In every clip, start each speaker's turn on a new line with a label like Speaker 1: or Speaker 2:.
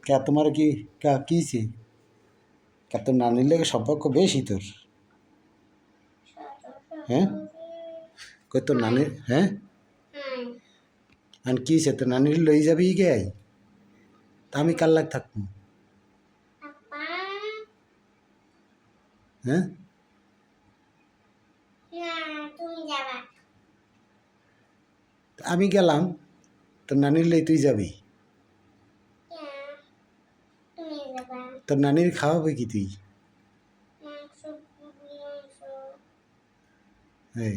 Speaker 1: কে তোমার কি কিছে কে তোর নানির লেগে সম্পর্ক বেশি তোর? হ্যাঁ কই তোর নানি? হ্যাঁ আর কিছে তোর নানির লই যাবি গে? তা আমি কার লাগ থাকবো? হ্যাঁ আমি গেলাম, তোর নানির লই তুই যাবি? তোর নানির খাওয়াবে কি তুই? এই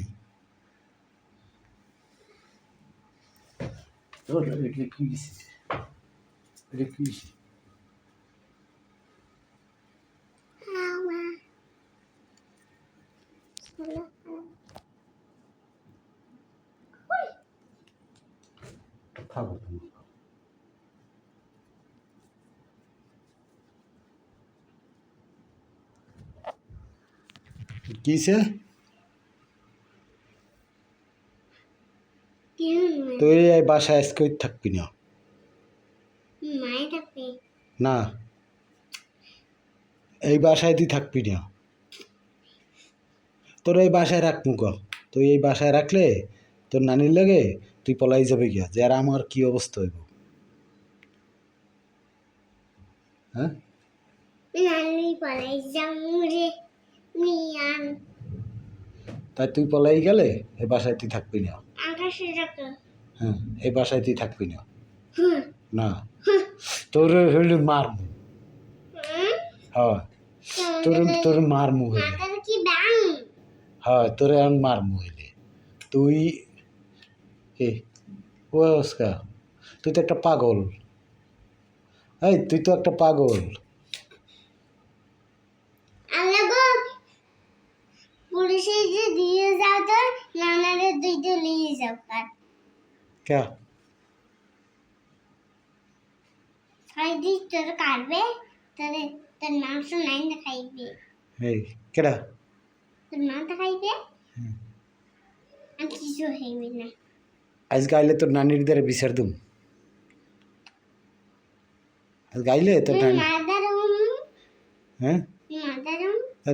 Speaker 1: খাবো কিসে? তুই এই বাসায় আজকে থাকবি না? না এই বাসায় তুই থাকবি না, তোর এই বাসায় রাখবো ক? তুই এই বাসায় রাখলে তোর নানির লাগে তুই পলাই যাবে গিয়া, যে আর আমার কি অবস্থা হইব? হ্যাঁ তাই তুই পলাই গেলে এই বাসায় তুই থাকবি না। হ্যাঁ এই বাসায় তুই থাকবি না। না তোর হইলে মারমু। হ্যাঁ তোর তোর মারমু হইলে। হ্যাঁ তোরে এখন মারমু হইলে। তুই কে ওস্কা? তুই তো একটা পাগল। এই তুই তো একটা পাগল। क्या কেডা আজকে আইলে তোর নানির দ্বারা বিচার দুম। আজকে আইলে তোর নানি। হ্যাঁ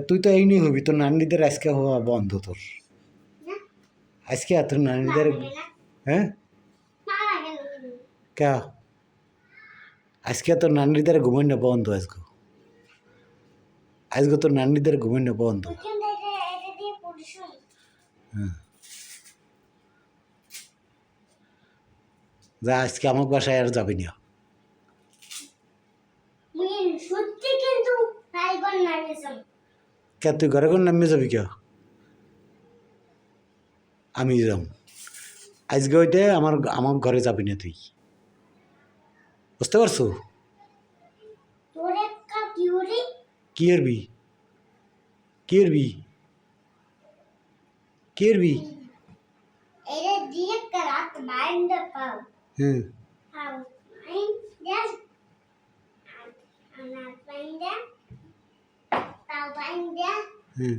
Speaker 1: তুই তো এই নিয়ে হবি, তোর নানিদের আজকে হওয়া বন্ধ তোর। আজকে আর তোর নানিদের। হ্যাঁ কে আজকে তোর নানিদের ঘুমাই না বন্ধ আজকে। আজকে তোর নানিদের ঘুমাই না বন্ধ। হ্যাঁ যা আজকে আমার বাসায় আর যাবি না। কে তুই ঘরে ঘর নামিয়ে যাবি কে? আমি যাম আজকে ওইটা আমার আমার ঘরে যাবি না তুই, বুঝতে পারছো? কি করবি? কি করবি? কি করবি? হুম হুম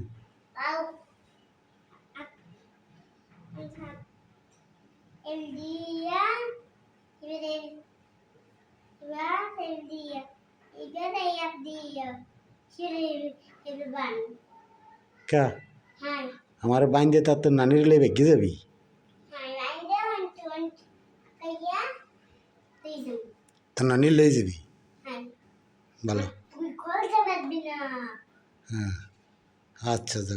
Speaker 1: কে আমার বাইন্দে তার তোর নানির লে ভেগে যাবি? তোর নানির লয়ে যাবি? ভালো। হ্যাঁ আচ্ছা।